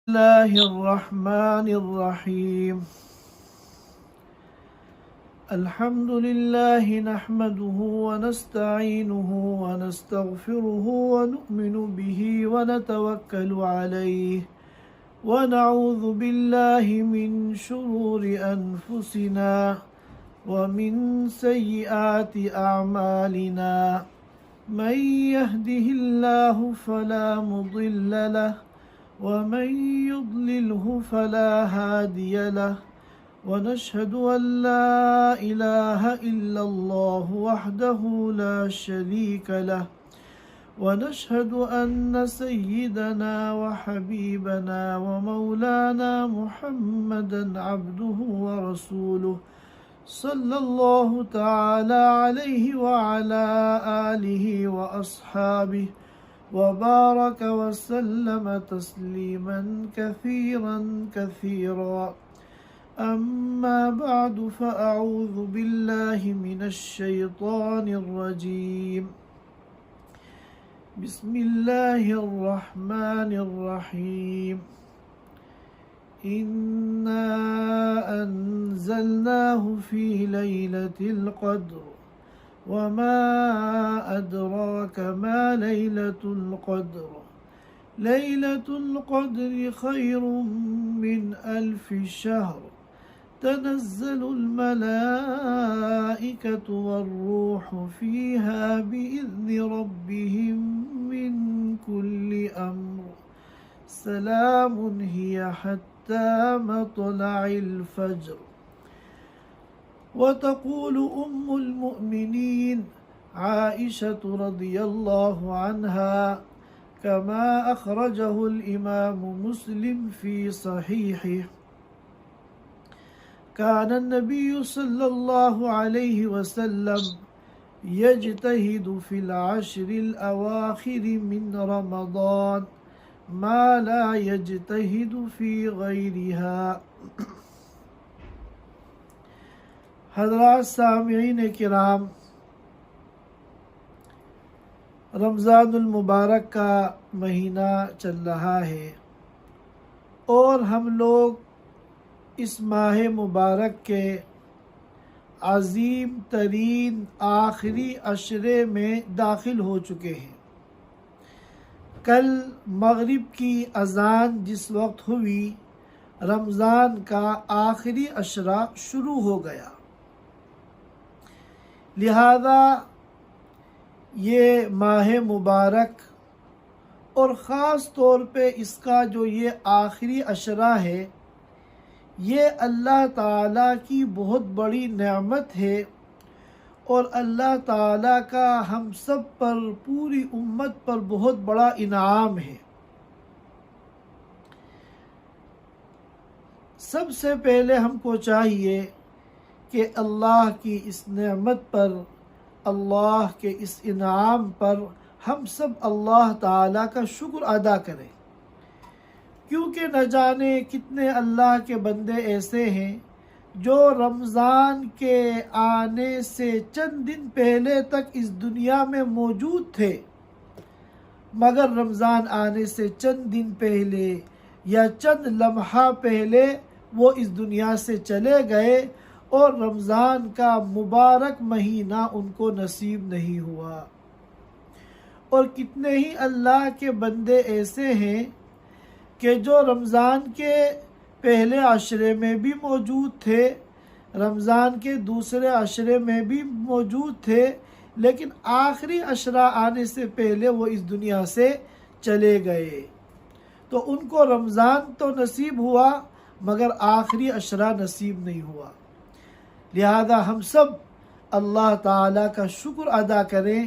الله الرحمن الرحيم. الحمد لله نحمده ونستعينه ونستغفره ونؤمن به ونتوكل عليه ونعوذ بالله من شرور أنفسنا ومن سيئات أعمالنا. من يهده الله فلا مضل له ومن يضلله فلا هادي له ونشهد أن لا إله إلا الله وحده لا شريك له ونشهد أن سيدنا وحبيبنا ومولانا محمدا عبده ورسوله صلى الله تعالى عليه وعلى آله وأصحابه وبارك وسلم تسليما كثيرا كثيرا. أما بعد فأعوذ بالله من الشيطان الرجيم. بسم الله الرحمن الرحيم. إنا أنزلناه في ليلة القدر وما أدراك ما ليلة القدر. ليلة القدر خير من 1000 شهر. تنزل الملائكة والروح فيها بإذن ربهم من كل أمر. سلام هي حتى مطلع الفجر. وتقول أم المؤمنين عائشة رضي الله عنها كما أخرجه الإمام مسلم في صحيحه: كان النبي صلى الله عليه وسلم يجتهد في العشر الأواخر من رمضان ما لا يجتهد في غيرها. حضرات سامعین کرام، رمضان المبارک کا مہینہ چل رہا ہے اور ہم لوگ اس ماہ مبارک کے عظیم ترین آخری عشرے میں داخل ہو چکے ہیں۔ کل مغرب کی اذان جس وقت ہوئی، رمضان کا آخری عشرہ شروع ہو گیا۔ لہذا یہ ماہ مبارک اور خاص طور پہ اس کا جو یہ آخری عشرہ ہے، یہ اللہ تعالیٰ کی بہت بڑی نعمت ہے اور اللہ تعالیٰ کا ہم سب پر، پوری امت پر بہت بڑا انعام ہے۔ سب سے پہلے ہم کو چاہیے کہ اللہ کی اس نعمت پر، اللہ کے اس انعام پر ہم سب اللہ تعالیٰ کا شکر ادا کریں، کیونکہ نہ جانے کتنے اللہ کے بندے ایسے ہیں جو رمضان کے آنے سے چند دن پہلے تک اس دنیا میں موجود تھے، مگر رمضان آنے سے چند دن پہلے یا چند لمحہ پہلے وہ اس دنیا سے چلے گئے اور رمضان کا مبارک مہینہ ان کو نصیب نہیں ہوا۔ اور کتنے ہی اللہ کے بندے ایسے ہیں کہ جو رمضان کے پہلے عشرے میں بھی موجود تھے، رمضان کے دوسرے عشرے میں بھی موجود تھے، لیکن آخری عشرہ آنے سے پہلے وہ اس دنیا سے چلے گئے۔ تو ان کو رمضان تو نصیب ہوا مگر آخری عشرہ نصیب نہیں ہوا۔ لہذا ہم سب اللہ تعالیٰ کا شکر ادا کریں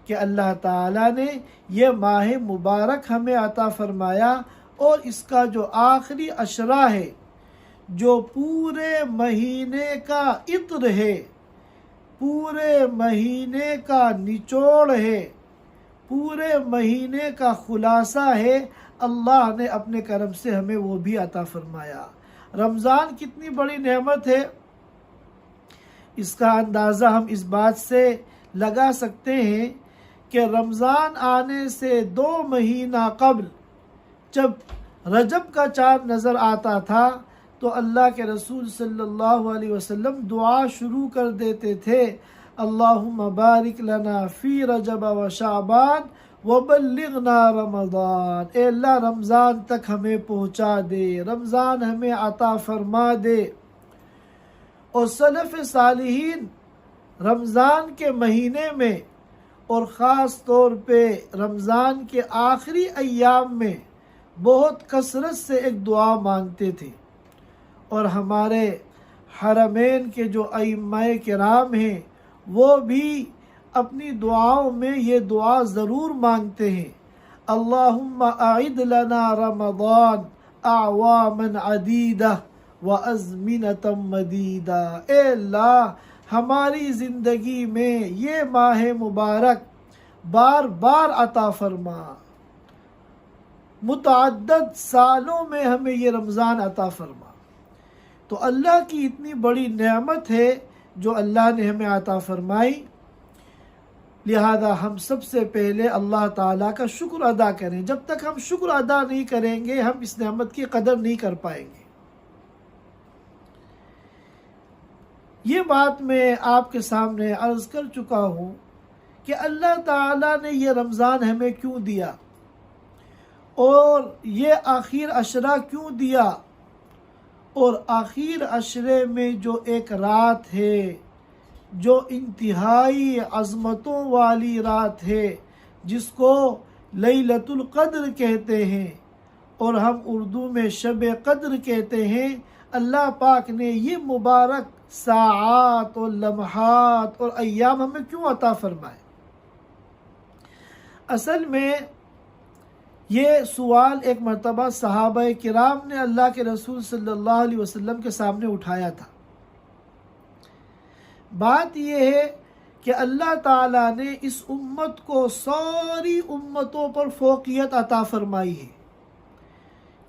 کہ اللہ تعالیٰ نے یہ ماہ مبارک ہمیں عطا فرمایا، اور اس کا جو آخری عشرہ ہے، جو پورے مہینے کا عطر ہے، پورے مہینے کا نچوڑ ہے، پورے مہینے کا خلاصہ ہے، اللہ نے اپنے کرم سے ہمیں وہ بھی عطا فرمایا۔ رمضان کتنی بڑی نعمت ہے، اس کا اندازہ ہم اس بات سے لگا سکتے ہیں کہ رمضان آنے سے 2 مہینہ قبل جب رجب کا چاند نظر آتا تھا تو اللہ کے رسول صلی اللہ علیہ وسلم دعا شروع کر دیتے تھے، اللہم بارک لنا فی رجب و شعبان وبلغنا رمضان، اے اللہ رمضان تک ہمیں پہنچا دے، رمضان ہمیں عطا فرما دے۔ اور سلف صالحین رمضان کے مہینے میں اور خاص طور پہ رمضان کے آخری ایام میں بہت کثرت سے ایک دعا مانگتے تھے، اور ہمارے حرمین کے جو ائمہ کرام ہیں وہ بھی اپنی دعاؤں میں یہ دعا ضرور مانگتے ہیں، اللہم اعد لنا رمضان اعواما عدیدہ وازمنۃ مدیدہ، اے اللہ ہماری زندگی میں یہ ماہ مبارک بار بار عطا فرما، متعدد سالوں میں ہمیں یہ رمضان عطا فرما۔ تو اللہ کی اتنی بڑی نعمت ہے جو اللہ نے ہمیں عطا فرمائی، لہذا ہم سب سے پہلے اللہ تعالیٰ کا شکر ادا کریں۔ جب تک ہم شکر ادا نہیں کریں گے ہم اس نعمت کی قدر نہیں کر پائیں گے۔ یہ بات میں آپ کے سامنے عرض کر چکا ہوں کہ اللہ تعالیٰ نے یہ رمضان ہمیں کیوں دیا اور یہ آخر عشرہ کیوں دیا، اور آخر عشرے میں جو ایک رات ہے جو انتہائی عظمتوں والی رات ہے جس کو لیلۃ القدر کہتے ہیں اور ہم اردو میں شب قدر کہتے ہیں، اللہ پاک نے یہ مبارک ساعات اور لمحات اور ایام ہمیں کیوں عطا فرمائے؟ اصل میں یہ سوال ایک مرتبہ صحابہ کرام نے اللہ کے رسول صلی اللہ علیہ وسلم کے سامنے اٹھایا تھا۔ بات یہ ہے کہ اللہ تعالیٰ نے اس امت کو ساری امتوں پر فوقیت عطا فرمائی ہے۔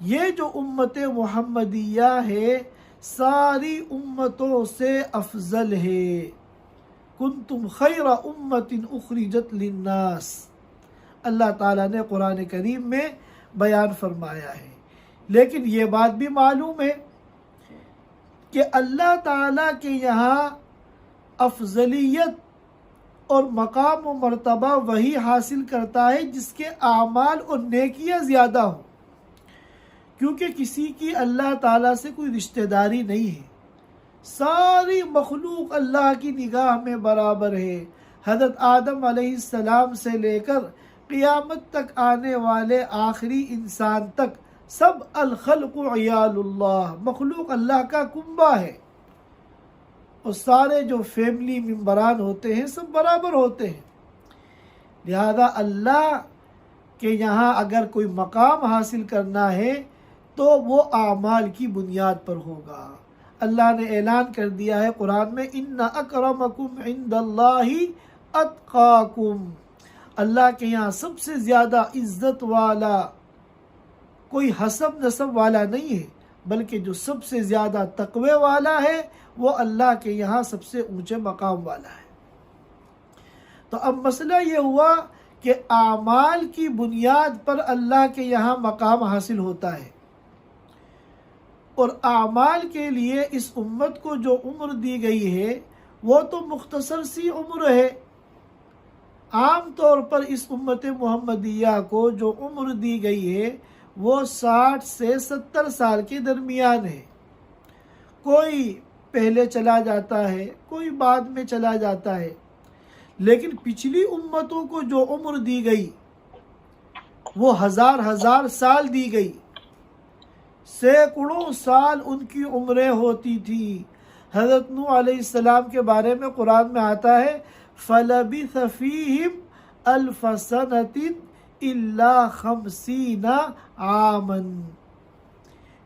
یہ جو امت محمدیہ ہے ساری امتوں سے افضل ہے، کنتم خیر امت اخرجت للناس، اللہ تعالیٰ نے قرآن کریم میں بیان فرمایا ہے۔ لیکن یہ بات بھی معلوم ہے کہ اللہ تعالیٰ کے یہاں افضلیت اور مقام و مرتبہ وہی حاصل کرتا ہے جس کے اعمال اور نیکیاں زیادہ ہوں، کیونکہ کسی کی اللہ تعالیٰ سے کوئی رشتہ داری نہیں ہے، ساری مخلوق اللہ کی نگاہ میں برابر ہے۔ حضرت آدم علیہ السلام سے لے کر قیامت تک آنے والے آخری انسان تک سب الخلق عیال اللہ، مخلوق اللہ کا کنبہ ہے، اور سارے جو فیملی ممبران ہوتے ہیں سب برابر ہوتے ہیں۔ لہذا اللہ کے یہاں اگر کوئی مقام حاصل کرنا ہے تو وہ اعمال کی بنیاد پر ہوگا۔ اللہ نے اعلان کر دیا ہے قرآن میں، ان اکرمکم عند اللہ اتقاکم، اللہ کے یہاں سب سے زیادہ عزت والا کوئی حسب نسب والا نہیں ہے، بلکہ جو سب سے زیادہ تقوی والا ہے وہ اللہ کے یہاں سب سے اونچے مقام والا ہے۔ تو اب مسئلہ یہ ہوا کہ اعمال کی بنیاد پر اللہ کے یہاں مقام حاصل ہوتا ہے، اور اعمال کے لیے اس امت کو جو عمر دی گئی ہے وہ تو مختصر سی عمر ہے۔ عام طور پر اس امت محمدیہ کو جو عمر دی گئی ہے وہ 60 سے 70 سال کے درمیان ہے، کوئی پہلے چلا جاتا ہے کوئی بعد میں چلا جاتا ہے، لیکن پچھلی امتوں کو جو عمر دی گئی وہ ہزار سال دی گئی، سینکڑوں سال ان کی عمریں ہوتی تھی۔ حضرت نوح علیہ السلام کے بارے میں قرآن میں آتا ہے، فَلَبِثَ فِيهِمْ أَلْفَ سَنَةٍ إِلَّا 50 عَامًا،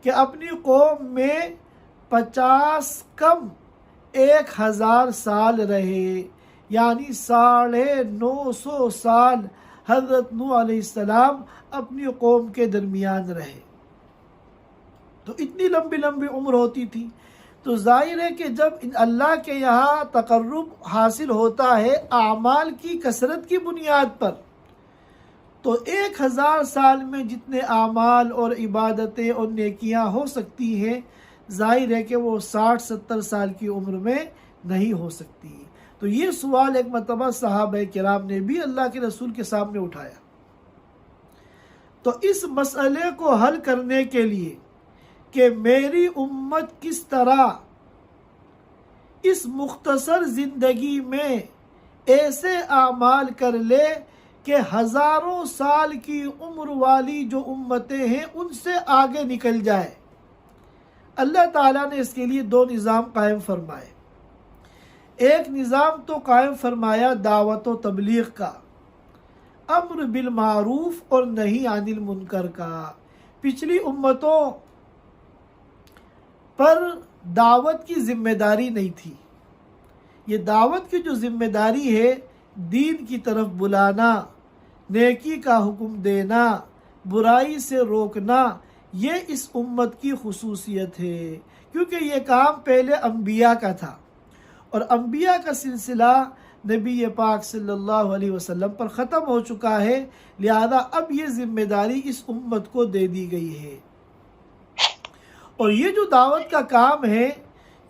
کہ اپنی قوم میں 50 کم 1000 سال رہے، یعنی 950 سال حضرت نوح علیہ السلام اپنی قوم کے درمیان رہے۔ تو اتنی لمبی عمر ہوتی تھی، تو ظاہر ہے کہ جب اللہ کے یہاں تقرب حاصل ہوتا ہے اعمال کی کثرت کی بنیاد پر، تو 1000 سال میں جتنے اعمال اور عبادتیں اور نیکیاں ہو سکتی ہیں، ظاہر ہے کہ وہ 60-70 سال کی عمر میں نہیں ہو سکتی۔ تو یہ سوال ایک مرتبہ صحابہ کرام نے بھی اللہ کے رسول کے سامنے اٹھایا۔ تو اس مسئلے کو حل کرنے کے لیے کہ میری امت کس طرح اس مختصر زندگی میں ایسے اعمال کر لے کہ ہزاروں سال کی عمر والی جو امتیں ہیں ان سے آگے نکل جائے، اللہ تعالیٰ نے اس کے لیے 2 نظام قائم فرمائے۔ ایک نظام تو قائم فرمایا دعوت و تبلیغ کا، امر بالمعروف اور نہی عن المنکر کا۔ پچھلی امتوں پر دعوت کی ذمہ داری نہیں تھی۔ یہ دعوت کی جو ذمہ داری ہے، دین کی طرف بلانا، نیکی کا حکم دینا، برائی سے روکنا، یہ اس امت کی خصوصیت ہے، کیونکہ یہ کام پہلے انبیاء کا تھا، اور انبیاء کا سلسلہ نبی پاک صلی اللہ علیہ وسلم پر ختم ہو چکا ہے، لہذا اب یہ ذمہ داری اس امت کو دے دی گئی ہے۔ اور یہ جو دعوت کا کام ہے،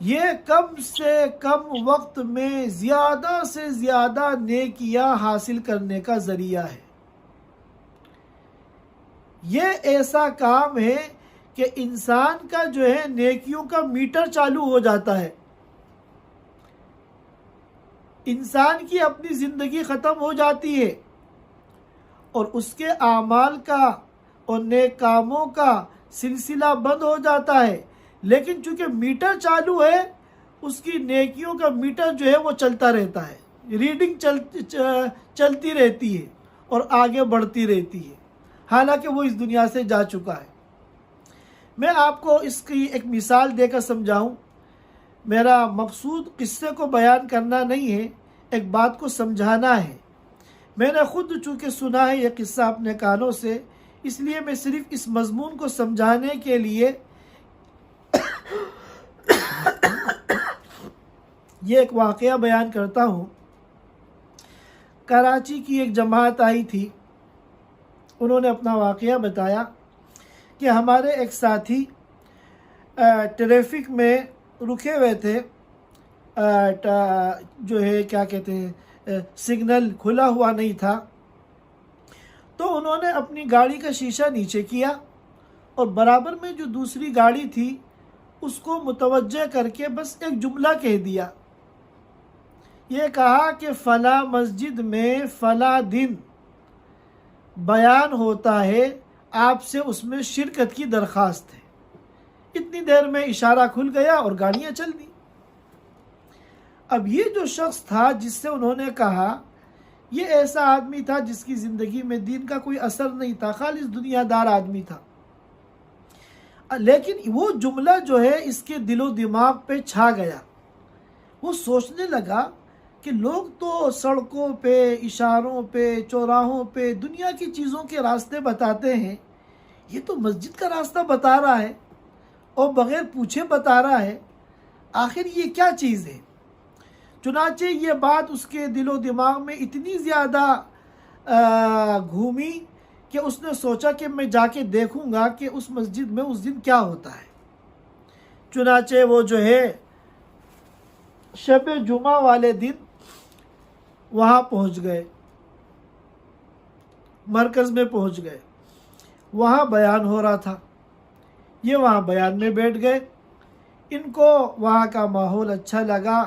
یہ کم سے کم وقت میں زیادہ سے زیادہ نیکیاں حاصل کرنے کا ذریعہ ہے۔ یہ ایسا کام ہے کہ انسان کا جو ہے نیکیوں کا میٹر چالو ہو جاتا ہے، انسان کی اپنی زندگی ختم ہو جاتی ہے اور اس کے اعمال کا اور نیک کاموں کا سلسلہ بند ہو جاتا ہے، لیکن چونکہ میٹر چالو ہے، اس کی نیکیوں کا میٹر جو ہے وہ چلتا رہتا ہے، ریڈنگ چلتی رہتی ہے اور آگے بڑھتی رہتی ہے، حالانکہ وہ اس دنیا سے جا چکا ہے۔ میں آپ کو اس کی ایک مثال دے کر سمجھاؤں۔ میرا مقصود قصے کو بیان کرنا نہیں ہے، ایک بات کو سمجھانا ہے۔ میں نے خود چونکہ سنا ہے یہ قصہ اپنے کانوں سے، اس لیے میں صرف اس مضمون کو سمجھانے کے لیے یہ ایک واقعہ بیان کرتا ہوں۔ کراچی کی ایک جماعت آئی تھی، انہوں نے اپنا واقعہ بتایا کہ ہمارے ایک ساتھی ٹریفک میں رکے ہوئے تھے، جو ہے کیا کہتے ہیں، سگنل کھلا ہوا نہیں تھا، تو انہوں نے اپنی گاڑی کا شیشہ نیچے کیا اور برابر میں جو دوسری گاڑی تھی اس کو متوجہ کر کے بس ایک جملہ کہہ دیا۔ یہ کہا کہ فلاں مسجد میں فلاں دن بیان ہوتا ہے، آپ سے اس میں شرکت کی درخواست ہے۔ اتنی دیر میں اشارہ کھل گیا اور گاڑیاں چل دی۔ اب یہ جو شخص تھا جس سے انہوں نے کہا، یہ ایسا آدمی تھا جس کی زندگی میں دین کا کوئی اثر نہیں تھا، خالص دنیا دار آدمی تھا، لیکن وہ جملہ جو ہے اس کے دل و دماغ پہ چھا گیا۔ وہ سوچنے لگا کہ لوگ تو سڑکوں پہ، اشاروں پہ، چوراہوں پہ دنیا کی چیزوں کے راستے بتاتے ہیں، یہ تو مسجد کا راستہ بتا رہا ہے اور بغیر پوچھے بتا رہا ہے، آخر یہ کیا چیز ہے؟ چنانچہ یہ بات اس کے دل و دماغ میں اتنی زیادہ گھومی کہ اس نے سوچا کہ میں جا کے دیکھوں گا کہ اس مسجد میں اس دن کیا ہوتا ہے۔ چنانچہ وہ جو ہے شب جمعہ والے دن وہاں پہنچ گئے، مرکز میں پہنچ گئے، وہاں بیان ہو رہا تھا، یہ وہاں بیان میں بیٹھ گئے۔ ان کو وہاں کا ماحول اچھا لگا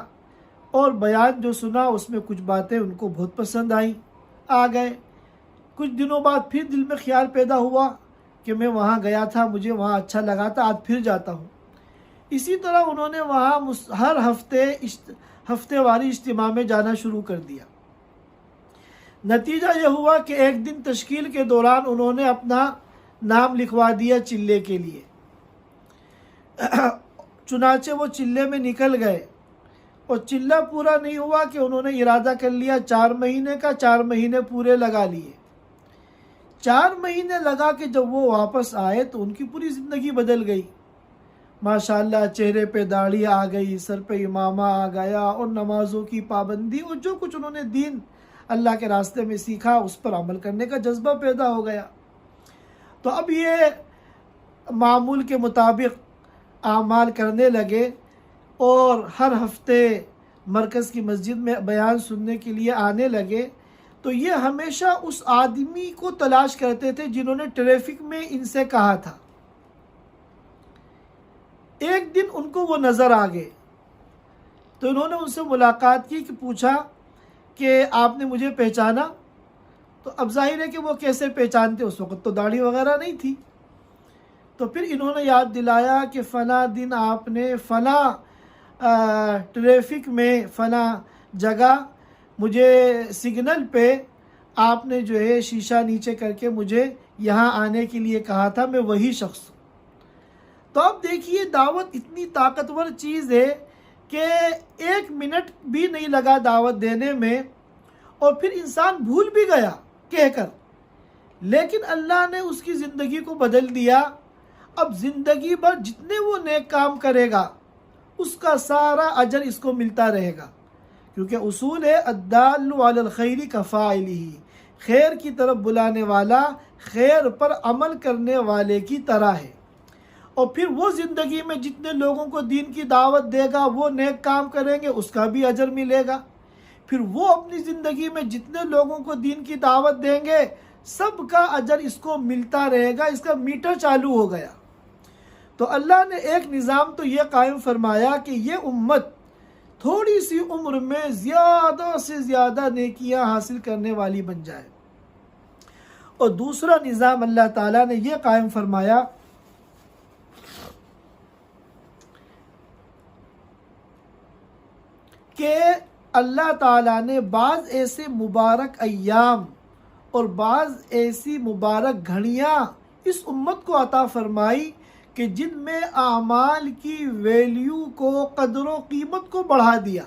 اور بیان جو سنا اس میں کچھ باتیں ان کو بہت پسند آئیں، آ گئے۔ کچھ دنوں بعد پھر دل میں خیال پیدا ہوا کہ میں وہاں گیا تھا، مجھے وہاں اچھا لگا تھا، آج پھر جاتا ہوں۔ اسی طرح انہوں نے وہاں ہر ہفتے واری اجتماع میں جانا شروع کر دیا۔ نتیجہ یہ ہوا کہ ایک دن تشکیل کے دوران انہوں نے اپنا نام لکھوا دیا چلے کے لیے۔ چنانچہ وہ چلے میں نکل گئے اور چلہ پورا نہیں ہوا کہ انہوں نے ارادہ کر لیا 4 مہینے کا، 4 مہینے پورے لگا لیے۔ 4 مہینے لگا کہ جب وہ واپس آئے تو ان کی پوری زندگی بدل گئی۔ ماشاءاللہ چہرے پہ داڑھی آ گئی، سر پہ امامہ آ گیا اور نمازوں کی پابندی اور جو کچھ انہوں نے دین اللہ کے راستے میں سیکھا، اس پر عمل کرنے کا جذبہ پیدا ہو گیا۔ تو اب یہ معمول کے مطابق اعمال کرنے لگے اور ہر ہفتے مرکز کی مسجد میں بیان سننے کے لیے آنے لگے۔ تو یہ ہمیشہ اس آدمی کو تلاش کرتے تھے جنہوں نے ٹریفک میں ان سے کہا تھا۔ ایک دن ان کو وہ نظر آ گئے، تو انہوں نے ان سے ملاقات کی، کہ پوچھا کہ آپ نے مجھے پہچانا؟ تو اب ظاہر ہے کہ وہ کیسے پہچانتے، اس وقت تو داڑھی وغیرہ نہیں تھی۔ تو پھر انہوں نے یاد دلایا کہ فلاں دن آپ نے فلاں ٹریفک میں فلاں جگہ مجھے سگنل پہ آپ نے جو ہے شیشہ نیچے کر کے مجھے یہاں آنے کے لیے کہا تھا، میں وہی شخص ہوں۔ تو اب دیکھیے دعوت اتنی طاقتور چیز ہے کہ 1 منٹ بھی نہیں لگا دعوت دینے میں، اور پھر انسان بھول بھی گیا کہہ کر، لیکن اللہ نے اس کی زندگی کو بدل دیا۔ اب زندگی بھر جتنے وہ نیک کام کرے گا اس کا سارا اجر اس کو ملتا رہے گا، کیونکہ اصول ہے الدال علی الخیر کفاعلہ، خیر کی طرف بلانے والا خیر پر عمل کرنے والے کی طرح ہے۔ اور پھر وہ زندگی میں جتنے لوگوں کو دین کی دعوت دے گا، وہ نیک کام کریں گے، اس کا بھی اجر ملے گا۔ پھر وہ اپنی زندگی میں جتنے لوگوں کو دین کی دعوت دیں گے، سب کا اجر اس کو ملتا رہے گا، اس کا میٹر چالو ہو گیا۔ تو اللہ نے ایک نظام تو یہ قائم فرمایا کہ یہ امت تھوڑی سی عمر میں زیادہ سے زیادہ نیکیاں حاصل کرنے والی بن جائے، اور دوسرا نظام اللہ تعالیٰ نے یہ قائم فرمایا کہ اللہ تعالیٰ نے بعض ایسے مبارک ایام اور بعض ایسی مبارک گھڑیاں اس امت کو عطا فرمائی کہ جن میں اعمال کی ویلیو کو، قدر و قیمت کو بڑھا دیا،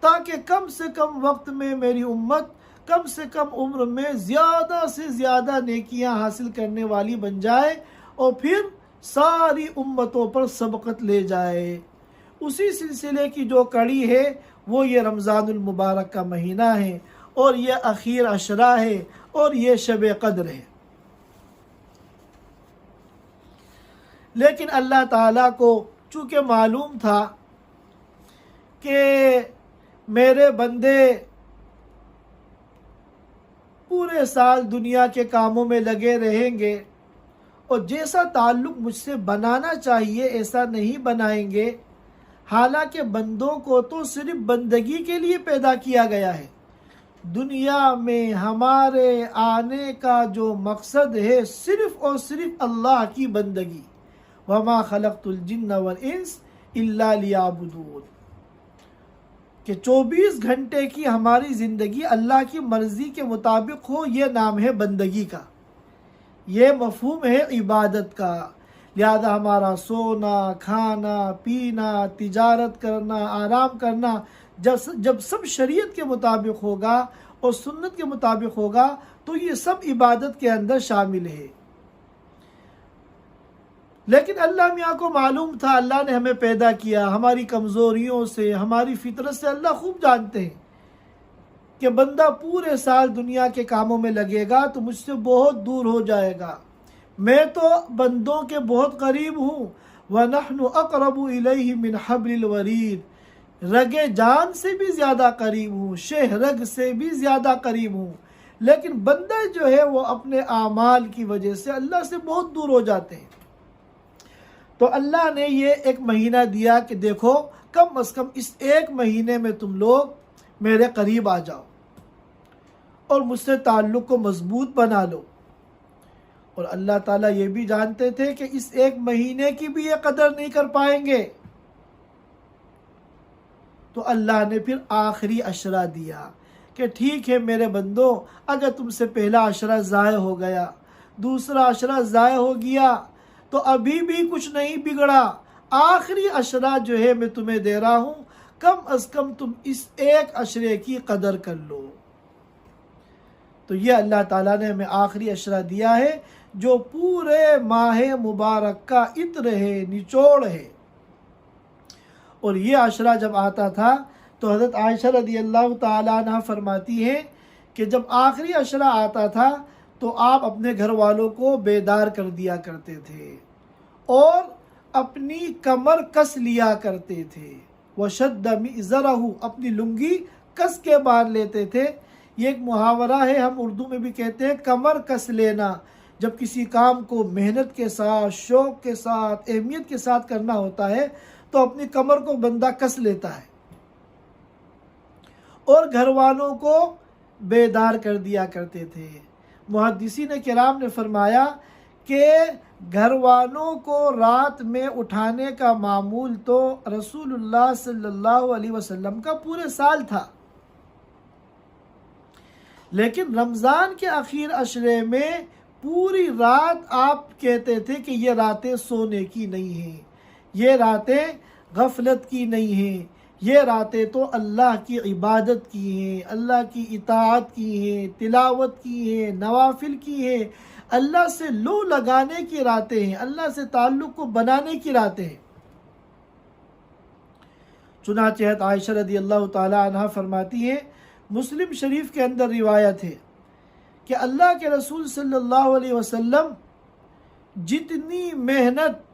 تاکہ کم سے کم وقت میں میری امت کم سے کم عمر میں زیادہ سے زیادہ نیکیاں حاصل کرنے والی بن جائے، اور پھر ساری امتوں پر سبقت لے جائے۔ اسی سلسلے کی جو کڑی ہے وہ یہ رمضان المبارک کا مہینہ ہے، اور یہ اخیر عشرہ ہے، اور یہ شب قدر ہے۔ لیکن اللہ تعالیٰ کو چونکہ معلوم تھا کہ میرے بندے پورے سال دنیا کے کاموں میں لگے رہیں گے، اور جیسا تعلق مجھ سے بنانا چاہیے ایسا نہیں بنائیں گے، حالانکہ بندوں کو تو صرف بندگی کے لیے پیدا کیا گیا ہے۔ دنیا میں ہمارے آنے کا جو مقصد ہے صرف اور صرف اللہ کی بندگی، وَمَا خَلَقْتُ الْجِنَّ وَالْإِنسَ إِلَّا لِيَعْبُدُونِ، کہ 24 گھنٹے کی ہماری زندگی اللہ کی مرضی کے مطابق ہو، یہ نام ہے بندگی کا، یہ مفہوم ہے عبادت کا۔ لہذا ہمارا سونا، کھانا، پینا، تجارت کرنا، آرام کرنا جب سب شریعت کے مطابق ہوگا اور سنت کے مطابق ہوگا تو یہ سب عبادت کے اندر شامل ہے۔ لیکن اللہ میاں کو معلوم تھا، اللہ نے ہمیں پیدا کیا ہماری کمزوریوں سے، ہماری فطرت سے اللہ خوب جانتے ہیں کہ بندہ پورے سال دنیا کے کاموں میں لگے گا تو مجھ سے بہت دور ہو جائے گا۔ میں تو بندوں کے بہت قریب ہوں، وَنَحْنُ أَقْرَبُ إِلَيْهِ مِنْ حَبْلِ الْوَرِيدِ، رگ جان سے بھی زیادہ قریب ہوں، شہ رگ سے بھی زیادہ قریب ہوں، لیکن بندہ جو ہے وہ اپنے اعمال کی وجہ سے اللہ سے بہت دور ہو جاتے ہیں۔ تو اللہ نے یہ ایک مہینہ دیا کہ دیکھو کم از کم اس ایک مہینے میں تم لوگ میرے قریب آ جاؤ اور مجھ سے تعلق کو مضبوط بنا لو۔ اور اللہ تعالیٰ یہ بھی جانتے تھے کہ اس ایک مہینے کی بھی یہ قدر نہیں کر پائیں گے، تو اللہ نے پھر آخری عشرہ دیا کہ ٹھیک ہے میرے بندو، اگر تم سے پہلا عشرہ ضائع ہو گیا، دوسرا عشرہ ضائع ہو گیا، تو ابھی بھی کچھ نہیں بگڑا، آخری عشرہ جو ہے میں تمہیں دے رہا ہوں، کم از کم تم اس ایک عشرے کی قدر کر لو۔ تو یہ اللہ تعالیٰ نے ہمیں آخری عشرہ دیا ہے جو پورے ماہ مبارک کا عطر ہے، نچوڑ ہے۔ اور یہ عشرہ جب آتا تھا تو حضرت عائشہ رضی اللہ تعالیٰ عنہ فرماتی ہیں کہ جب آخری عشرہ آتا تھا تو آپ اپنے گھر والوں کو بیدار کر دیا کرتے تھے اور اپنی کمر کس لیا کرتے تھے، وَشَدَّ مِئْزَرَهُ، اپنی لنگی کس کے باندھ لیتے تھے۔ یہ ایک محاورہ ہے، ہم اردو میں بھی کہتے ہیں کمر کس لینا، جب کسی کام کو محنت کے ساتھ، شوق کے ساتھ، اہمیت کے ساتھ کرنا ہوتا ہے تو اپنی کمر کو بندہ کس لیتا ہے اور گھر والوں کو بیدار کر دیا کرتے تھے۔ محدثین کرام نے فرمایا کہ گھر والوں کو رات میں اٹھانے کا معمول تو رسول اللہ صلی اللہ علیہ وسلم کا پورے سال تھا، لیکن رمضان کے آخر عشرے میں پوری رات آپ کہتے تھے کہ یہ راتیں سونے کی نہیں ہیں، یہ راتیں غفلت کی نہیں ہیں، یہ راتیں تو اللہ کی عبادت کی ہیں، اللہ کی اطاعت کی ہیں، تلاوت کی ہیں، نوافل کی ہیں، اللہ سے لو لگانے کی راتیں ہیں، اللہ سے تعلق کو بنانے کی راتیں ہیں۔ چنانچہ عائشہ رضی اللہ تعالی عنہ فرماتی ہیں، مسلم شریف کے اندر روایت ہے کہ اللہ کے رسول صلی اللہ علیہ وسلم جتنی محنت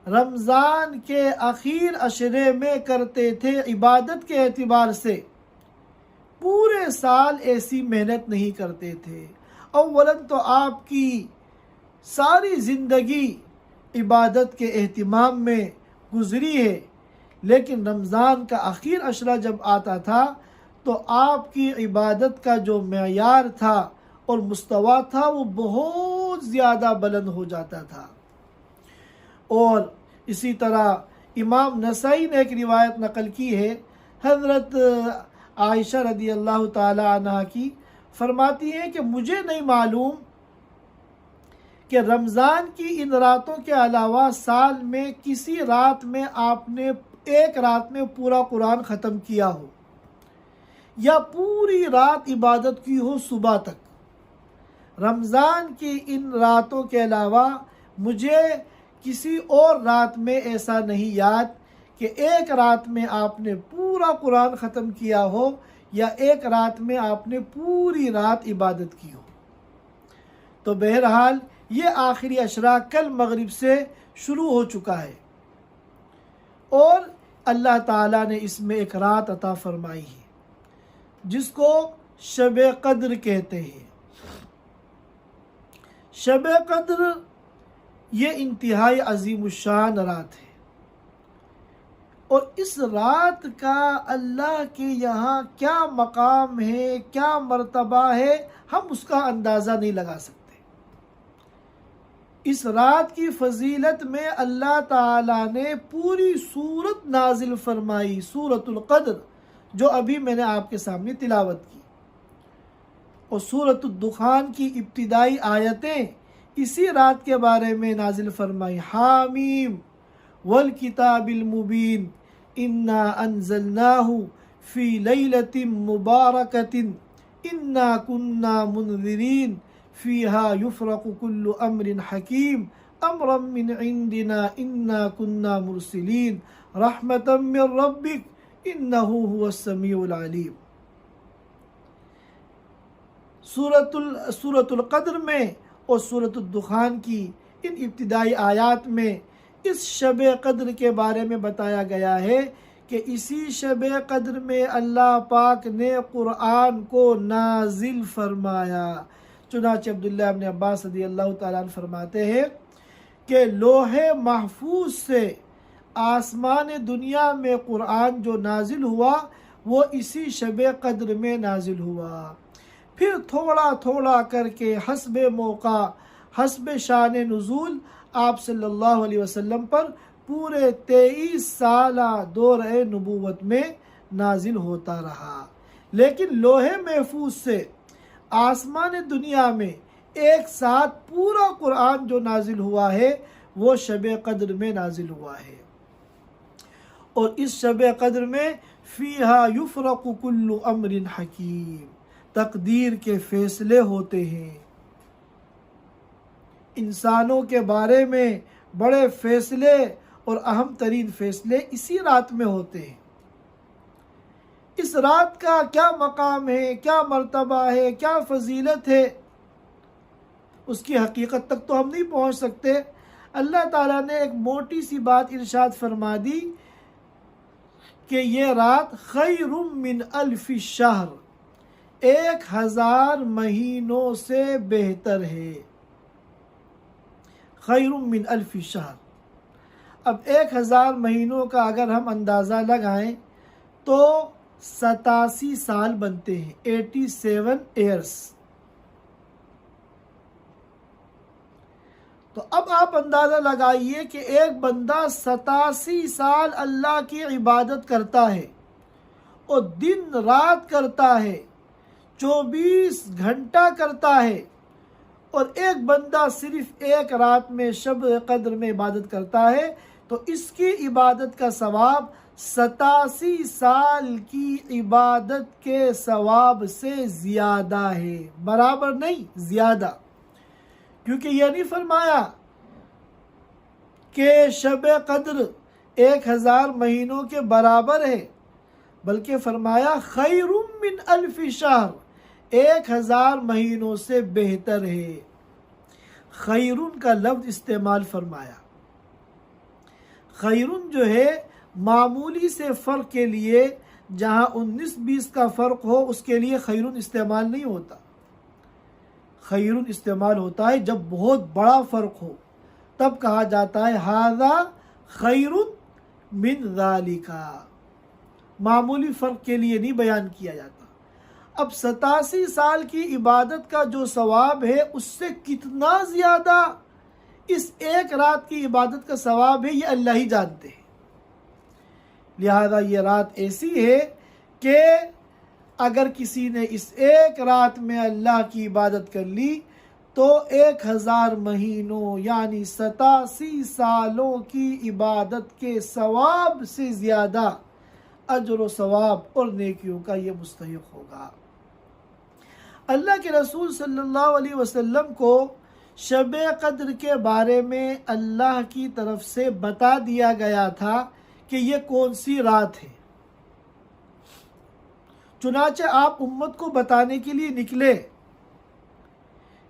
رمضان کے آخر عشرے میں کرتے تھے عبادت کے اعتبار سے، پورے سال ایسی محنت نہیں کرتے تھے۔ اولاً تو آپ کی ساری زندگی عبادت کے اہتمام میں گزری ہے، لیکن رمضان کا آخر عشرہ جب آتا تھا تو آپ کی عبادت کا جو معیار تھا اور مستوی تھا وہ بہت زیادہ بلند ہو جاتا تھا۔ اور اسی طرح امام نسائی نے ایک روایت نقل کی ہے حضرت عائشہ رضی اللہ تعالی عنہ کی، فرماتی ہیں کہ مجھے نہیں معلوم کہ رمضان کی ان راتوں کے علاوہ سال میں کسی رات میں آپ نے ایک رات میں پورا قرآن ختم کیا ہو یا پوری رات عبادت کی ہو صبح تک۔ رمضان کی ان راتوں کے علاوہ مجھے کسی اور رات میں ایسا نہیں یاد کہ ایک رات میں آپ نے پورا قرآن ختم کیا ہو یا ایک رات میں آپ نے پوری رات عبادت کی ہو۔ تو بہرحال یہ آخری عشرہ کل مغرب سے شروع ہو چکا ہے اور اللہ تعالیٰ نے اس میں ایک رات عطا فرمائی ہے جس کو شب قدر کہتے ہیں۔ شب قدر یہ انتہائی عظیم الشان رات ہے اور اس رات کا اللہ کے یہاں کیا مقام ہے، کیا مرتبہ ہے، ہم اس کا اندازہ نہیں لگا سکتے۔ اس رات کی فضیلت میں اللہ تعالیٰ نے پوری سورت نازل فرمائی، سورۃ القدر، جو ابھی میں نے آپ کے سامنے تلاوت کی، اور سورۃ الدخان کی ابتدائی آیتیں اسی رات کے بارے میں نازل فرمائی، حامیم والکتاب المبین انا انزلناہ فی لیلۃ مبارکۃ انا کنا منذرین فیہا یفرق کل امر حکیم امرا من عندنا انا کنا مرسلین رحمتا من ربک انہ هو السمیع العلیم۔ سورۃ القدر میں اور سورۃ الدخان کی ان ابتدائی آیات میں اس شب قدر کے بارے میں بتایا گیا ہے کہ اسی شب قدر میں اللہ پاک نے قرآن کو نازل فرمایا۔ چنانچہ عبداللہ ابن عباس رضی اللہ تعالیٰ عنہ فرماتے ہیں کہ لوح محفوظ سے آسمان دنیا میں قرآن جو نازل ہوا وہ اسی شب قدر میں نازل ہوا، پھر تھوڑا تھوڑا کر کے حسب موقع، حسب شان نزول آپ صلی اللہ علیہ وسلم پر پورے 23 سالہ دور نبوت میں نازل ہوتا رہا، لیکن لوح محفوظ سے آسمان دنیا میں ایک ساتھ پورا قرآن جو نازل ہوا ہے وہ شب قدر میں نازل ہوا ہے۔ اور اس شب قدر میں فیہا یفرق کل امر حکیم، تقدیر کے فیصلے ہوتے ہیں، انسانوں کے بارے میں بڑے فیصلے اور اہم ترین فیصلے اسی رات میں ہوتے ہیں۔ اس رات کا کیا مقام ہے، کیا مرتبہ ہے، کیا فضیلت ہے، اس کی حقیقت تک تو ہم نہیں پہنچ سکتے۔ اللہ تعالیٰ نے ایک موٹی سی بات ارشاد فرما دی کہ یہ رات خیر من الف شہر، 1000 مہینوں سے بہتر ہے۔ خیر من الف شہر، اب 1000 مہینوں کا اگر ہم اندازہ لگائیں تو 87 سال بنتے ہیں، 87 ایئرس۔ تو اب آپ اندازہ لگائیے کہ ایک بندہ 87 سال اللہ کی عبادت کرتا ہے اور دن رات کرتا ہے، 24 گھنٹہ کرتا ہے، اور ایک بندہ صرف ایک رات میں شب قدر میں عبادت کرتا ہے، تو اس کی عبادت کا ثواب 87 سال کی عبادت کے ثواب سے زیادہ ہے، برابر نہیں، زیادہ۔ کیونکہ یہ نہیں فرمایا کہ شب قدر 1000 مہینوں کے برابر ہے، بلکہ فرمایا خیر من الف شہر، 1000 مہینوں سے بہتر ہے۔ خیرون کا لفظ استعمال فرمایا۔ خیرون جو ہے معمولی سے فرق کے لیے، جہاں 19-20 کا فرق ہو اس کے لیے خیرون استعمال نہیں ہوتا۔ خیرون استعمال ہوتا ہے جب بہت بڑا فرق ہو، تب کہا جاتا ہے ھذا خیر من ذالک، معمولی فرق کے لیے نہیں بیان کیا جاتا۔ اب 87 سال کی عبادت کا جو ثواب ہے اس سے کتنا زیادہ اس ایک رات کی عبادت کا ثواب ہے، یہ اللہ ہی جانتے ہیں۔ لہذا یہ رات ایسی ہے کہ اگر کسی نے اس ایک رات میں اللہ کی عبادت کر لی تو 1000 مہینوں یعنی 87 سالوں کی عبادت کے ثواب سے زیادہ اجر و ثواب اور نیکیوں کا یہ مستحق ہوگا۔ اللہ کے رسول صلی اللہ علیہ وسلم کو شب قدر کے بارے میں اللہ کی طرف سے بتا دیا گیا تھا کہ یہ کون سی رات ہے، چنانچہ آپ امت کو بتانے کے لیے نکلے۔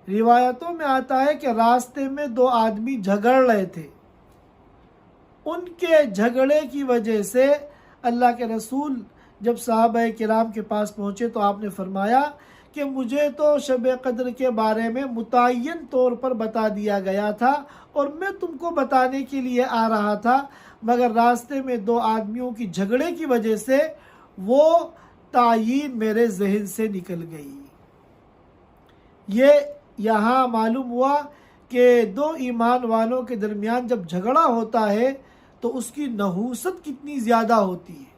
روایتوں میں آتا ہے کہ راستے میں 2 آدمی جھگڑ رہے تھے، ان کے جھگڑے کی وجہ سے اللہ کے رسول جب صحابہ کرام کے پاس پہنچے تو آپ نے فرمایا کہ مجھے تو شب قدر کے بارے میں متعین طور پر بتا دیا گیا تھا اور میں تم کو بتانے کے لیے آ رہا تھا، مگر راستے میں 2 آدمیوں کی جھگڑے کی وجہ سے وہ تعین میرے ذہن سے نکل گئی۔ یہ یہاں معلوم ہوا کہ 2 ایمان والوں کے درمیان جب جھگڑا ہوتا ہے تو اس کی نحوست کتنی زیادہ ہوتی ہے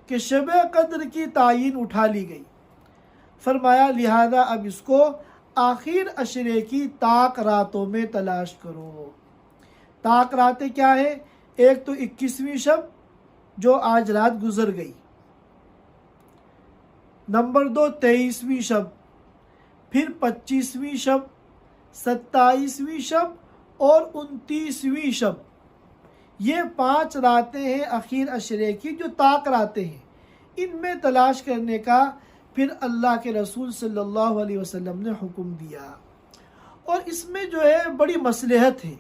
کہ شب قدر کی تعین اٹھا لی گئی۔ فرمایا لہذا اب اس کو آخر عشرے کی طاق راتوں میں تلاش کرو۔ طاق راتیں کیا ہے؟ ایک تو 21ویں شب جو آج رات گزر گئی، نمبر 2 23ویں شب، پھر 25ویں شب، 27ویں شب اور 29ویں شب، یہ 5 راتیں ہیں اخیر عشرے کی جو طاق راتیں ہیں، ان میں تلاش کرنے کا پھر اللہ کے رسول صلی اللہ علیہ وسلم نے حکم دیا۔ اور اس میں جو ہے بڑی مصلحت ہے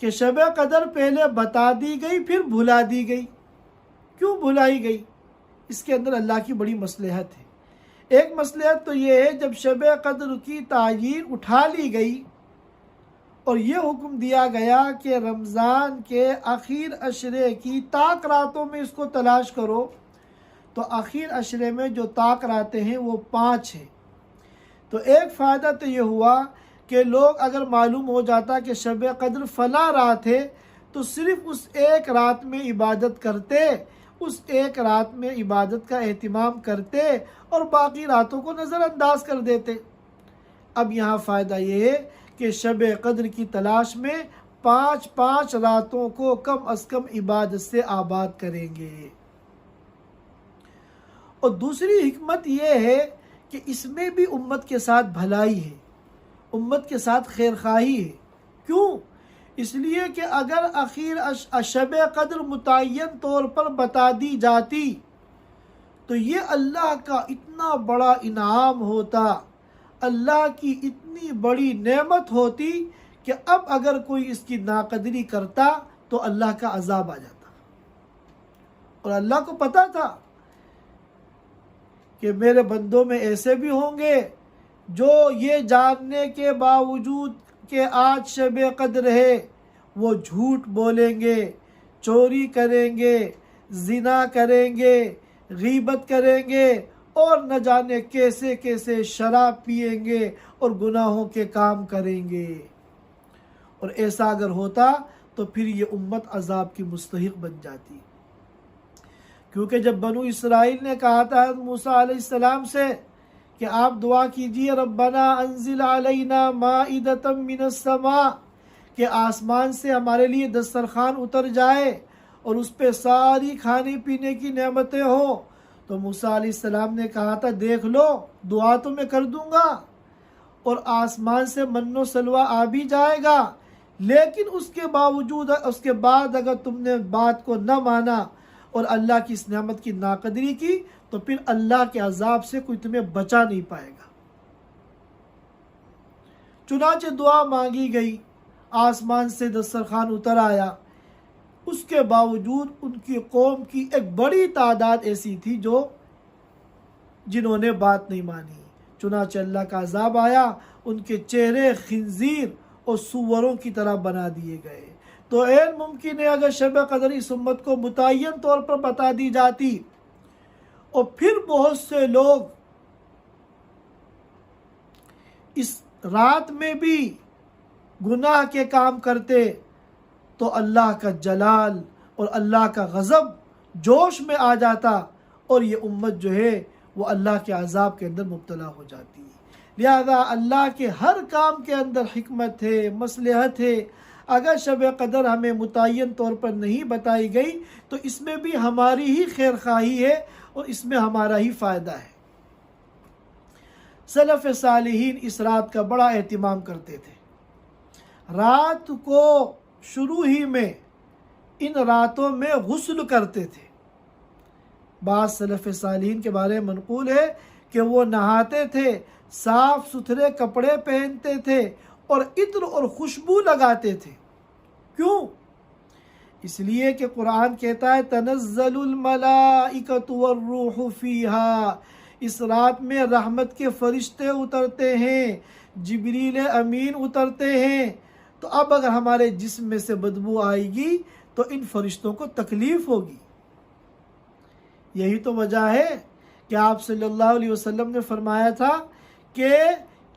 کہ شب قدر پہلے بتا دی گئی پھر بھلا دی گئی۔ کیوں بھلائی گئی؟ اس کے اندر اللہ کی بڑی مصلحت ہے۔ ایک مصلحت تو یہ ہے جب شب قدر کی تعین اٹھا لی گئی اور یہ حکم دیا گیا کہ رمضان کے آخر عشرے کی طاق راتوں میں اس کو تلاش کرو، تو آخر عشرے میں جو طاق راتیں ہیں وہ 5 ہیں۔ تو ایک فائدہ تو یہ ہوا کہ لوگ اگر معلوم ہو جاتا کہ شب قدر فلاں رات ہے تو صرف اس ایک رات میں عبادت کرتے، اس ایک رات میں عبادت کا اہتمام کرتے اور باقی راتوں کو نظر انداز کر دیتے۔ اب یہاں فائدہ یہ ہے کہ شب قدر کی تلاش میں 5 راتوں کو کم از کم عبادت سے آباد کریں گے۔ اور دوسری حکمت یہ ہے کہ اس میں بھی امت کے ساتھ بھلائی ہے، امت کے ساتھ خیرخواہی ہے۔ کیوں؟ اس لیے کہ اگر اخیر شب قدر متعین طور پر بتا دی جاتی تو یہ اللہ کا اتنا بڑا انعام ہوتا، اللہ کی اتنی بڑی نعمت ہوتی کہ اب اگر کوئی اس کی ناقدری کرتا تو اللہ کا عذاب آ جاتا۔ اور اللہ کو پتہ تھا کہ میرے بندوں میں ایسے بھی ہوں گے جو یہ جاننے کے باوجود کہ آج شب قدر ہے وہ جھوٹ بولیں گے، چوری کریں گے، زنا کریں گے، غیبت کریں گے، اور نہ جانے کیسے کیسے شراب پیئیں گے اور گناہوں کے کام کریں گے۔ اور ایسا اگر ہوتا تو پھر یہ امت عذاب کی مستحق بن جاتی، کیونکہ جب بنو اسرائیل نے کہا تھا موسیٰ علیہ السلام سے کہ آپ دعا کیجئے ربنا انزل علینا مائدۃ من السماء، کہ آسمان سے ہمارے لیے دسترخوان اتر جائے اور اس پہ ساری کھانے پینے کی نعمتیں ہوں، تو موسیٰ علیہ السلام نے کہا تھا دیکھ لو دعا تو میں کر دوں گا اور آسمان سے من و سلوہ آ بھی جائے گا، لیکن اس کے باوجود اس کے بعد اگر تم نے بات کو نہ مانا اور اللہ کی اس نعمت کی ناقدری کی تو پھر اللہ کے عذاب سے کوئی تمہیں بچا نہیں پائے گا۔ چنانچہ دعا مانگی گئی، آسمان سے دسترخوان اتر آیا، اس کے باوجود ان کی قوم کی ایک بڑی تعداد ایسی تھی جنہوں نے بات نہیں مانی، چنانچہ اللہ کا عذاب آیا، ان کے چہرے خنزیر اور سوروں کی طرح بنا دیے گئے۔ تو عین ممکن ہے اگر شب قدر اس امت کو متعین طور پر بتا دی جاتی اور پھر بہت سے لوگ اس رات میں بھی گناہ کے کام کرتے تو اللہ کا جلال اور اللہ کا غضب جوش میں آ جاتا اور یہ امت جو ہے وہ اللہ کے عذاب کے اندر مبتلا ہو جاتی ہے۔ لہذا اللہ کے ہر کام کے اندر حکمت ہے، مصلحت ہے۔ اگر شب قدر ہمیں متعین طور پر نہیں بتائی گئی تو اس میں بھی ہماری ہی خیر خواہی ہے اور اس میں ہمارا ہی فائدہ ہے۔ سلف صالحین اس رات کا بڑا اہتمام کرتے تھے، رات کو شروع ہی میں ان راتوں میں غسل کرتے تھے۔ بعض سلف صالحین کے بارے میں منقول ہے کہ وہ نہاتے تھے، صاف ستھرے کپڑے پہنتے تھے اور عطر اور خوشبو لگاتے تھے۔ کیوں؟ اس لیے کہ قرآن کہتا ہے تنزل الملائکۃ والروح فیہا، اس رات میں رحمت کے فرشتے اترتے ہیں، جبریل امین اترتے ہیں۔ تو اب اگر ہمارے جسم میں سے بدبو آئے گی تو ان فرشتوں کو تکلیف ہوگی۔ یہی تو وجہ ہے کہ آپ صلی اللہ علیہ وسلم نے فرمایا تھا کہ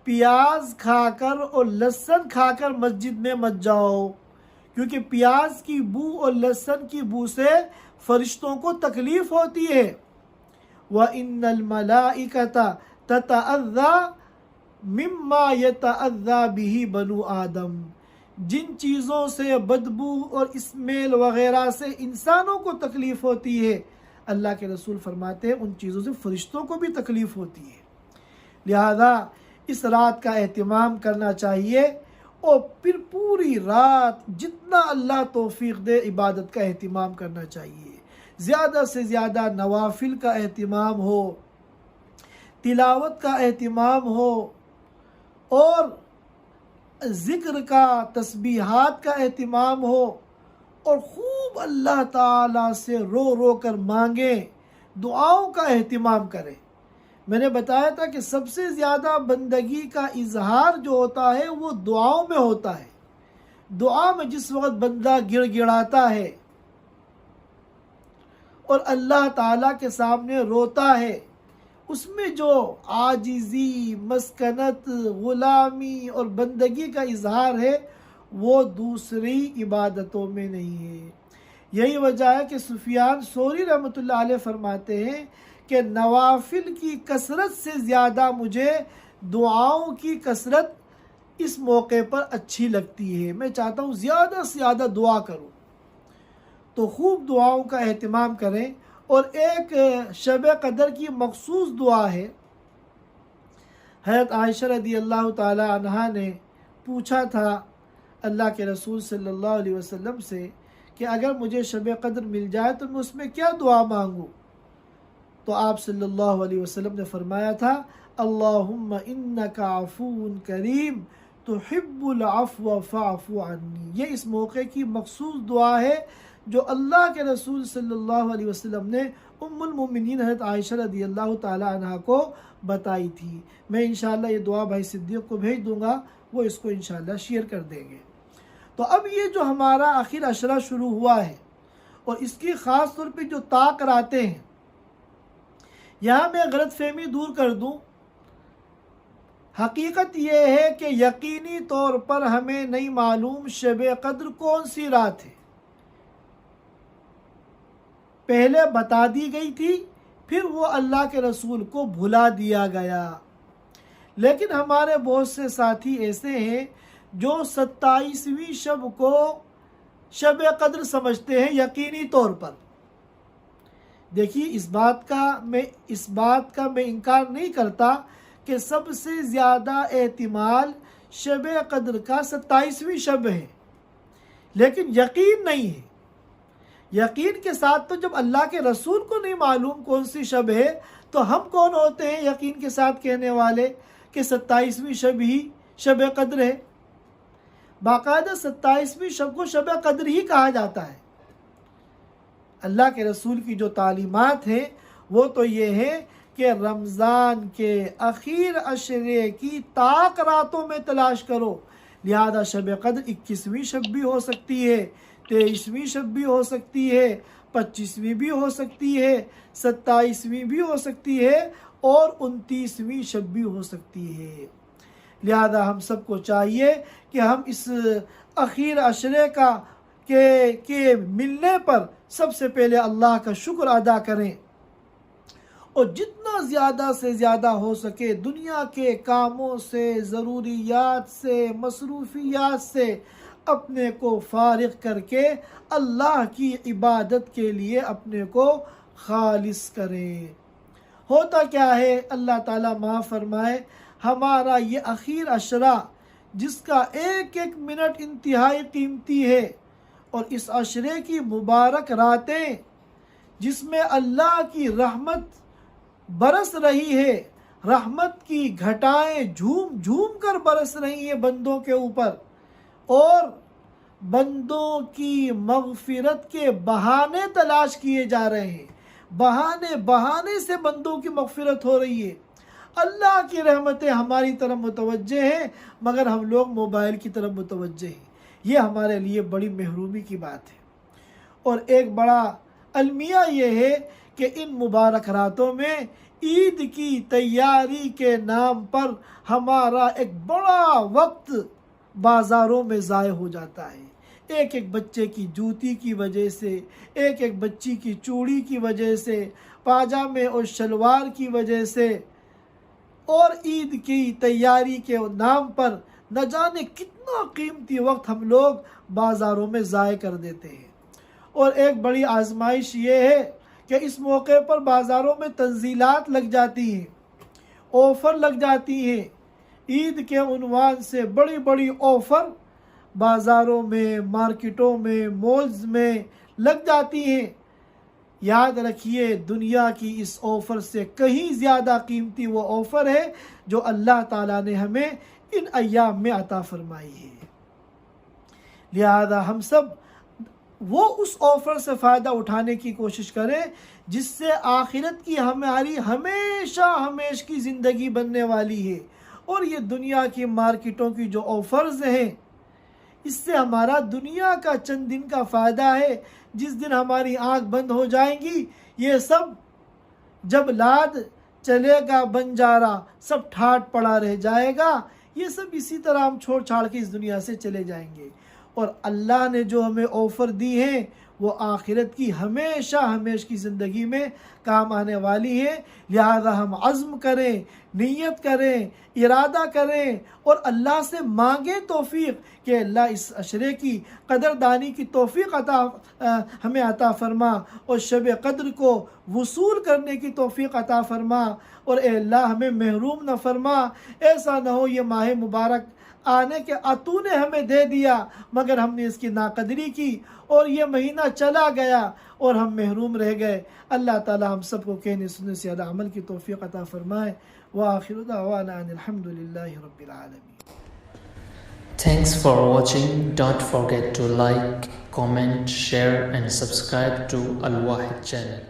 پیاز کھا کر اور لہسن کھا کر مسجد میں مت جاؤ، کیونکہ پیاز کی بو اور لہسن کی بو سے فرشتوں کو تکلیف ہوتی ہے۔ وَإِنَّ الْمَلَائِكَةَ تَتَأَذَّى مِمَّا يَتَأَذَّى بِهِ بَنُو آدم، جن چیزوں سے بدبو اور اسمیل وغیرہ سے انسانوں کو تکلیف ہوتی ہے، اللہ کے رسول فرماتے ہیں ان چیزوں سے فرشتوں کو بھی تکلیف ہوتی ہے۔ لہذا اس رات کا اہتمام کرنا چاہیے اور پھر پوری رات جتنا اللہ توفیق دے عبادت کا اہتمام کرنا چاہیے، زیادہ سے زیادہ نوافل کا اہتمام ہو، تلاوت کا اہتمام ہو اور ذکر کا، تسبیحات کا اہتمام ہو، اور خوب اللہ تعالیٰ سے رو رو کر مانگیں، دعاؤں کا اہتمام کریں۔ میں نے بتایا تھا کہ سب سے زیادہ بندگی کا اظہار جو ہوتا ہے وہ دعاؤں میں ہوتا ہے۔ دعا میں جس وقت بندہ گڑ گڑاتا ہے اور اللہ تعالیٰ کے سامنے روتا ہے، اس میں جو عاجزی، مسکنت، غلامی اور بندگی کا اظہار ہے وہ دوسری عبادتوں میں نہیں ہے۔ یہی وجہ ہے کہ سفیان ثوری رحمۃ اللہ علیہ فرماتے ہیں کہ نوافل کی کثرت سے زیادہ مجھے دعاؤں کی کثرت اس موقع پر اچھی لگتی ہے، میں چاہتا ہوں زیادہ سے زیادہ دعا کروں۔ تو خوب دعاؤں کا اہتمام کریں۔ اور ایک شب قدر کی مخصوص دعا ہے، حضرت عائشہ رضی اللہ تعالی عنہا نے پوچھا تھا اللہ کے رسول صلی اللہ علیہ وسلم سے کہ اگر مجھے شب قدر مل جائے تو میں اس میں کیا دعا مانگوں؟ تو آپ صلی اللہ علیہ وسلم نے فرمایا تھا اللہم انکا عفو کریم تحب العفو فاعف عنی. یہ اس موقع کی مخصوص دعا ہے جو اللہ کے رسول صلی اللہ علیہ وسلم نے ام المومنین حضرت عائشہ رضی اللہ تعالی عنہ کو بتائی تھی. میں انشاءاللہ یہ دعا بھائی صدیق کو بھیج دوں گا، وہ اس کو انشاءاللہ شیئر کر دیں گے. تو اب یہ جو ہمارا آخر عشرہ شروع ہوا ہے اور اس کی خاص طور پہ جو طاق راتیں ہیں، یہاں میں غلط فہمی دور کر دوں. حقیقت یہ ہے کہ یقینی طور پر ہمیں نہیں معلوم شب قدر کون سی رات ہے. پہلے بتا دی گئی تھی، پھر وہ اللہ کے رسول کو بھلا دیا گیا. لیکن ہمارے بہت سے ساتھی ایسے ہیں جو 27ویں شب کو شب قدر سمجھتے ہیں یقینی طور پر. دیکھیے اس بات کا میں انکار نہیں کرتا کہ سب سے زیادہ احتمال شب قدر کا 27ویں شب ہے، لیکن یقین نہیں ہے. یقین کے ساتھ تو جب اللہ کے رسول کو نہیں معلوم کون سی شب ہے تو ہم کون ہوتے ہیں یقین کے ساتھ کہنے والے کہ 27ویں شب ہی شب قدر ہے. باقاعدہ 27ویں شب کو شب قدر ہی کہا جاتا ہے. اللہ کے رسول کی جو تعلیمات ہیں وہ تو یہ ہے کہ رمضان کے اخیر عشرے کی طاق راتوں میں تلاش کرو. لہذا شب قدر 21ویں شب بھی ہو سکتی ہے، 23ویں شب بھی ہو سکتی ہے، 25ویں بھی ہو سکتی ہے، 27ویں بھی ہو سکتی ہے اور 29ویں شب بھی ہو سکتی ہے. لہذا ہم سب کو چاہیے کہ ہم اس اخیر عشرے کے ملنے پر سب سے پہلے اللہ کا شکر ادا کریں اور جتنا زیادہ سے زیادہ ہو سکے دنیا کے کاموں سے، ضروریات سے، مصروفیات سے اپنے کو فارغ کر کے اللہ کی عبادت کے لیے اپنے کو خالص کریں. ہوتا کیا ہے اللہ تعالیٰ معاف فرمائے، ہمارا یہ اخیر عشرہ جس کا ایک ایک منٹ انتہائی قیمتی ہے اور اس عشرے کی مبارک راتیں جس میں اللہ کی رحمت برس رہی ہے، رحمت کی گھٹائیں جھوم جھوم کر برس رہی ہیں بندوں کے اوپر اور بندوں کی مغفرت کے بہانے تلاش کیے جا رہے ہیں. بہانے سے بندوں کی مغفرت ہو رہی ہے. اللہ کی رحمتیں ہماری طرف متوجہ ہیں مگر ہم لوگ موبائل کی طرف متوجہ ہیں. یہ ہمارے لیے بڑی محرومی کی بات ہے. اور ایک بڑا المیہ یہ ہے کہ ان مبارک راتوں میں عید کی تیاری کے نام پر ہمارا ایک بڑا وقت بازاروں میں ضائع ہو جاتا ہے. ایک ایک بچے کی جوتی کی وجہ سے، ایک ایک بچی کی چوڑی کی وجہ سے، پاجامے اور شلوار کی وجہ سے اور عید کی تیاری کے نام پر نہ جانے کتنا قیمتی وقت ہم لوگ بازاروں میں ضائع کر دیتے ہیں. اور ایک بڑی آزمائش یہ ہے کہ اس موقع پر بازاروں میں تنزیلات لگ جاتی ہیں، آفر لگ جاتی ہیں. عید کے عنوان سے بڑی بڑی آفر بازاروں میں، مارکیٹوں میں، مالز میں لگ جاتی ہیں. یاد رکھیے دنیا کی اس آفر سے کہیں زیادہ قیمتی وہ آفر ہے جو اللہ تعالیٰ نے ہمیں ان ایام میں عطا فرمائی ہے. لہذا ہم سب وہ اس آفر سے فائدہ اٹھانے کی کوشش کریں جس سے آخرت کی ہماری ہمیشہ کی زندگی بننے والی ہے. اور یہ دنیا کی مارکیٹوں کی جو آفرز ہیں اس سے ہمارا دنیا کا چند دن کا فائدہ ہے. جس دن ہماری آنکھ بند ہو جائیں گی یہ سب جب لاد چلے گا بنجارا سب ٹھاٹ پڑا رہ جائے گا. یہ سب اسی طرح ہم چھوڑ چھاڑ کے اس دنیا سے چلے جائیں گے. اور اللہ نے جو ہمیں آفر دی ہیں وہ آخرت کی ہمیشہ کی زندگی میں کام آنے والی ہے. لہذا ہم عزم کریں، نیت کریں، ارادہ کریں اور اللہ سے مانگیں توفیق کہ اللہ اس عشرے کی قدردانی کی توفیق ہمیں عطا فرما اور شب قدر کو وصول کرنے کی توفیق عطا فرما. اور اے اللہ ہمیں محروم نہ فرما. ایسا نہ ہو یہ ماہ مبارک آنے کے تو نے ہمیں دے دیا مگر ہم نے اس کی ناقدری کی اور یہ مہینہ چلا گیا اور ہم محروم رہ گئے. اللہ تعالی ہم سب کو کہنے سننے سے علی عمل کی توفیق عطا فرمائے. وآخر دعوانا ان الحمد للہ رب العالمین. Thanks for watching. Don't forget to like, comment, share and subscribe to Al Wahid channel.